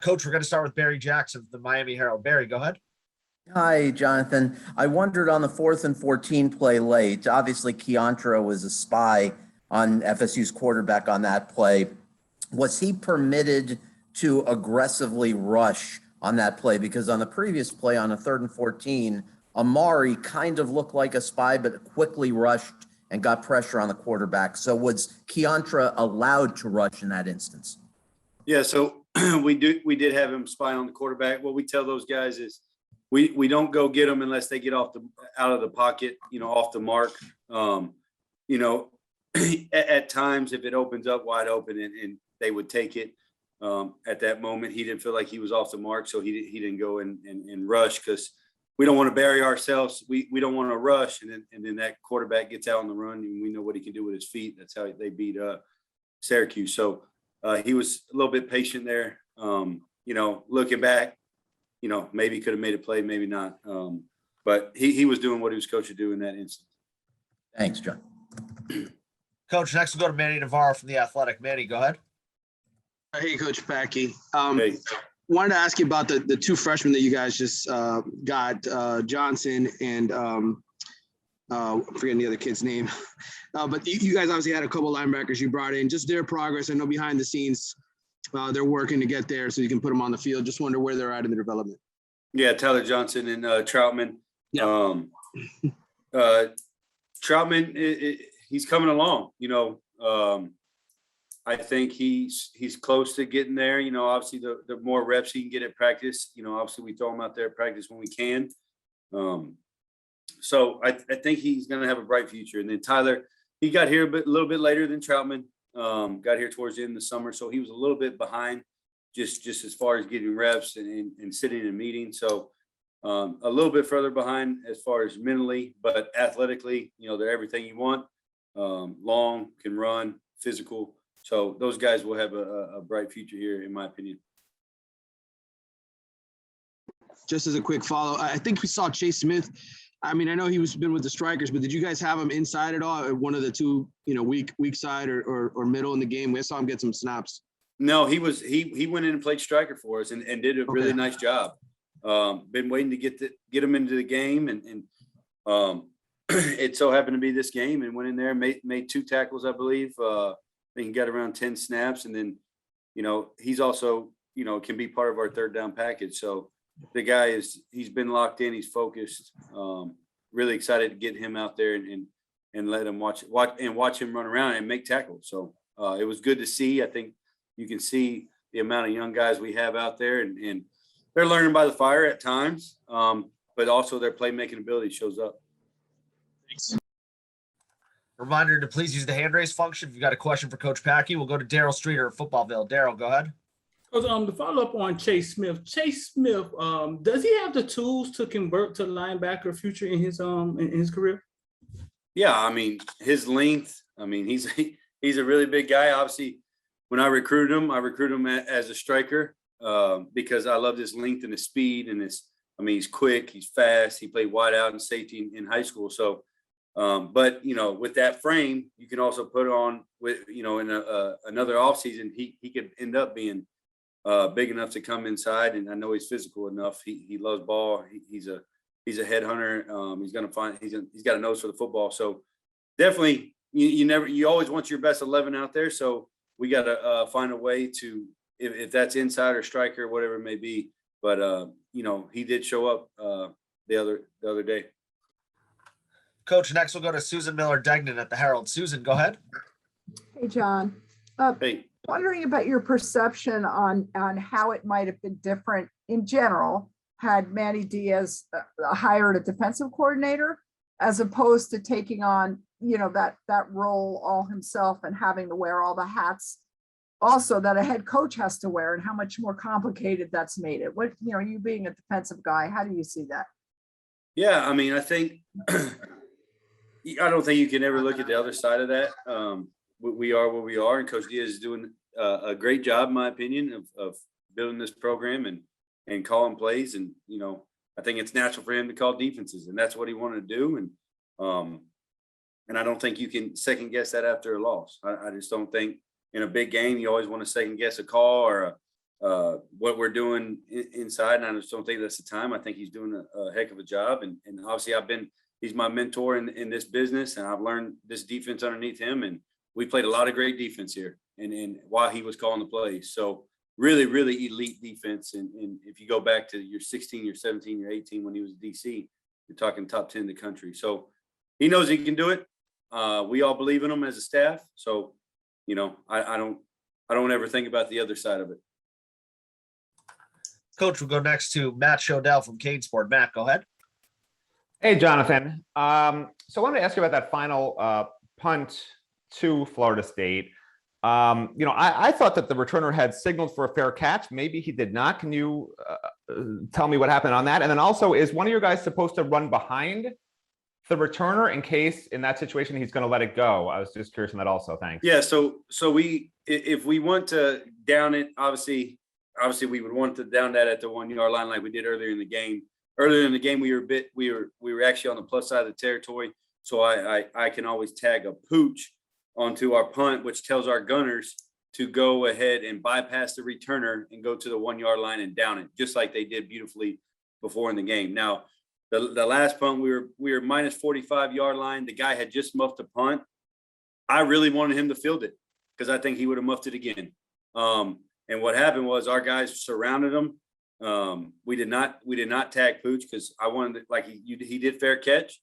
Coach, we're going to start with Barry Jackson, the Miami Herald. Barry, go ahead. Hi, Jonathan. I wondered on the 4th and 14 play late, obviously Keontra was a spy on FSU's quarterback on that play. Was he permitted to aggressively rush on that play? Because on the previous play on a 3rd and 14, Amari kind of looked like a spy, but quickly rushed and got pressure on the quarterback. So was Keontra allowed to rush in that instance? Yeah, so we did have him spy on the quarterback. What we tell those guys is we don't go get them unless they get out of the pocket, off the mark. At times if it opens up wide open and they would take it at that moment, he didn't feel like he was off the mark, so he didn't go and rush, because we don't want to bury ourselves. We don't want to rush, and then that quarterback gets out on the run, and we know what he can do with his feet. That's how they beat Syracuse. So he was a little bit patient there. Looking back, maybe could have made a play, maybe not. But he was doing what he was coached to do in that instance. Thanks, John. Coach, next we'll go to Manny Navarro from The Athletic. Manny, go ahead. Hey, Coach Patke. Hey. Wanted to ask you about the two freshmen that you guys just got, Johnson and I'm forgetting the other kid's name. But you guys obviously had a couple linebackers you brought in. Just their progress. I know behind the scenes they're working to get there so you can put them on the field. Just wonder where they're at in the development. Yeah, Tyler Johnson and Troutman. Yeah. Troutman, he's coming along. I think he's close to getting there. Obviously the more reps he can get at practice, obviously we throw him out there at practice when we can. So I think he's going to have a bright future. And then Tyler, he got here a little bit later than Troutman. Got here towards the end of the summer, so he was a little bit behind, just as far as getting reps and sitting in meetings. So a little bit further behind as far as mentally, but athletically, they're everything you want. Long, can run, physical. So those guys will have a bright future here, in my opinion. Just as a quick follow, I think we saw Chase Smith. I mean, I know he's been with the Strikers, but did you guys have him inside at all? One of the two, weak side or middle in the game? We saw him get some snaps. No, he went in and played striker for us and did a really nice job. Been waiting to get him into the game, and it so happened to be this game, and went in there, made 2 tackles, I believe. I think he got around 10 snaps, and then, he's also, can be part of our 3rd down package. So the guy he's been locked in, he's focused. Really excited to get him out there and let him watch him run around and make tackles. So it was good to see. I think you can see the amount of young guys we have out there, and they're learning by the fire at times, but also their playmaking ability shows up. Thanks. Reminder to please use the hand raise function. If you've got a question for Coach Patke, we'll go to Daryl Streeter of Footballville. Daryl, go ahead. To follow up on Chase Smith, does he have the tools to convert to linebacker future in his career? Yeah, I mean, his length. I mean, he's a really big guy. Obviously, when I recruited him as a striker because I loved his length and his speed and he's quick, he's fast. He played wide out and safety in high school. So, but with that frame, you can also put on with in another offseason, he could end up being big enough to come inside, and I know he's physical enough. He loves ball. He's a headhunter. He's got a nose for the football. So definitely, you always want your best 11 out there. So we got to find a way to, if that's inside or striker, whatever it may be. But he did show up the other day. Coach, next we'll go to Susan Miller-Degnan at the Herald. Susan, go ahead. Hey, John. Hey. Wondering about your perception on how it might have been different in general had Manny Diaz hired a defensive coordinator as opposed to taking on, that role all himself and having to wear all the hats also that a head coach has to wear, and how much more complicated that's made it. What, you being a defensive guy, how do you see that? Yeah, I mean, I think I don't think you can ever look at the other side of that. We are where we are, and Coach Diaz is doing a great job, in my opinion, of building this program and calling plays. And I think it's natural for him to call defenses, and that's what he wanted to do. And I don't think you can second guess that after a loss. I just don't think in a big game you always want to second guess a call or what we're doing inside. And I just don't think that's the time. I think he's doing a heck of a job. And obviously he's my mentor in this business, and I've learned this defense underneath him. And we played a lot of great defense here and while he was calling the plays. So really, really elite defense. And if you go back to your 16, your 17, your 18, when he was DC, you're talking top 10 in the country. So he knows he can do it. We all believe in him as a staff. So, you know, I don't ever think about the other side of it. Coach, we'll go next to Matt Shodell from Cane Sport. Matt, go ahead. Hey, Jonathan. So I wanted to ask you about that final punt to Florida State. I thought that the returner had signaled for a fair catch. Maybe he did not. Can you tell me what happened on that? And then also, is one of your guys supposed to run behind the returner in case in that situation he's going to let it go? I was just curious on that also. Thanks. Yeah. So if we want to down it, obviously we would want to down that at the 1 yard line like we did earlier in the game. Earlier in the game, we were actually on the plus side of the territory. So I can always tag a pooch onto our punt, which tells our gunners to go ahead and bypass the returner and go to the 1 yard line and down it, just like they did beautifully before in the game. Now, the last punt, we were minus 45 yard line. The guy had just muffed a punt. I really wanted him to field it because I think he would have muffed it again. And what happened was our guys surrounded him. We did not tag Pooch because I wanted he did fair catch.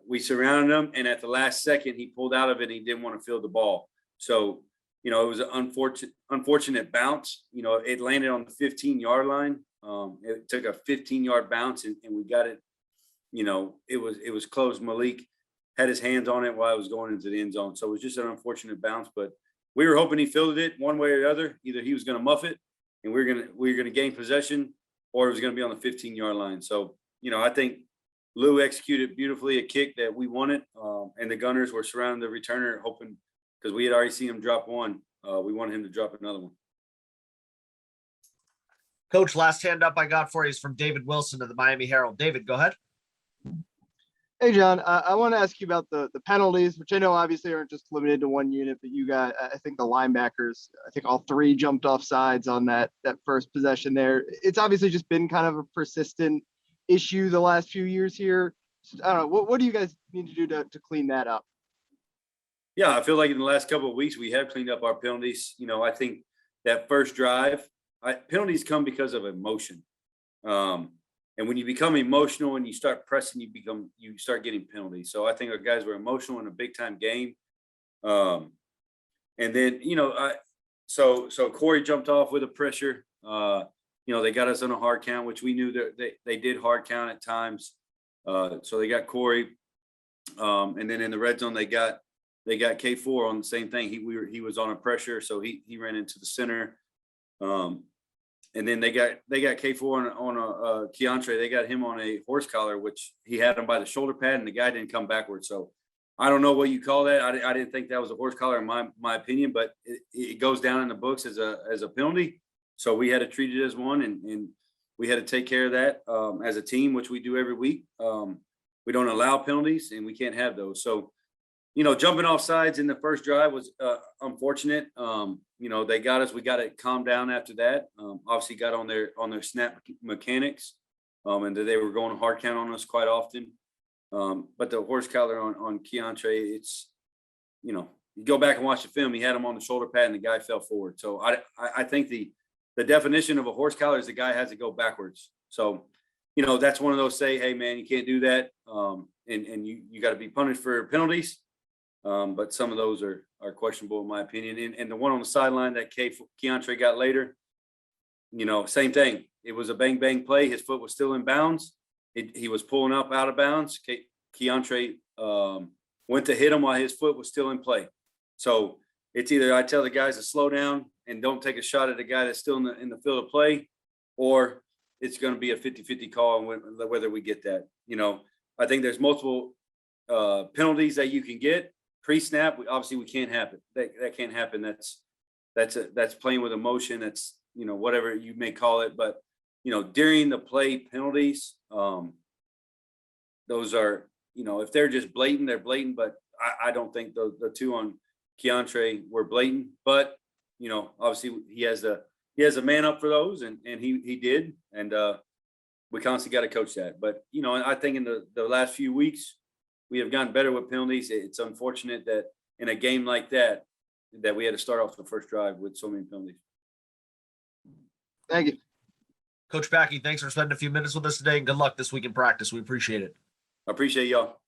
We surrounded him, and at the last second, he pulled out of it. And he didn't want to field the ball. So, you know, it was an unfortunate bounce. You know, it landed on the 15 yard line. It took a 15 yard bounce, and we got it. You know, it was close. Malik had his hands on it while I was going into the end zone. So it was just an unfortunate bounce, but we were hoping he fielded it one way or the other. Either he was going to muff it and we were going to gain possession, or it was going to be on the 15 yard line. So, you know, I think Lou executed beautifully a kick that we wanted. And the gunners were surrounding the returner, hoping, because we had already seen him drop one. We wanted him to drop another one. Coach, last hand up I got for you is from David Wilson of the Miami Herald. David, go ahead. Hey, John, I want to ask you about the penalties, which I know obviously aren't just limited to one unit, but you got, I think the linebackers, I think all three jumped off sides on that first possession there. It's obviously just been kind of a persistent issue the last few years here. I don't know, what do you guys need to do to clean that up? Yeah, I feel like in the last couple of weeks, we have cleaned up our penalties. You know, I think that first drive, penalties come because of emotion. And when you become emotional and you start pressing, you start getting penalties. So I think our guys were emotional in a big time game. And then, you know, so Corey jumped off with a pressure. You know, they got us on a hard count, which we knew that they did hard count at times. So they got Corey. And then in the red zone, they got K4 on the same thing. He was on a pressure, so he ran into the center. And then they got K4 on a Keontre. They got him on a horse collar, which he had him by the shoulder pad, and the guy didn't come backwards. So I don't know what you call that. I didn't think that was a horse collar in my opinion, but it goes down in the books as a penalty. So we had to treat it as one, and we had to take care of that as a team, which we do every week. We don't allow penalties, and we can't have those. So, you know, jumping off sides in the first drive was unfortunate. You know, they got us. We got it calmed down after that. Obviously got on their snap mechanics, and they were going hard count on us quite often. But the horse collar on Keontre, it's, you know, you go back and watch the film. He had him on the shoulder pad, and the guy fell forward. So I think the definition of a horse collar is the guy has to go backwards. So, you know, that's one of those say, hey man, you can't do that, and you got to be punished for penalties. But some of those are questionable in my opinion. And the one on the sideline that Keontre got later, you know, same thing. It was a bang bang play. His foot was still in bounds. He was pulling up out of bounds. Keontre went to hit him while his foot was still in play. So it's either I tell the guys to slow down and don't take a shot at the guy that's still in the field of play, or it's going to be a 50-50 call on whether we get that. You know, I think there's multiple penalties that you can get. Pre-snap, obviously we can't happen. That can't happen. That's playing with emotion. That's, you know, whatever you may call it. But, you know, during the play penalties, those are, you know, if they're just blatant, they're blatant. But I don't think the two on Keontre were blatant. But, you know, obviously he has the has a man up for those, and he did, and we constantly got to coach that. But you know, I think in the last few weeks we have gotten better with penalties. It's unfortunate that in a game like that we had to start off the first drive with so many penalties. Thank you. Coach Patke, thanks for spending a few minutes with us today, and good luck this week in practice. We appreciate it. I appreciate y'all.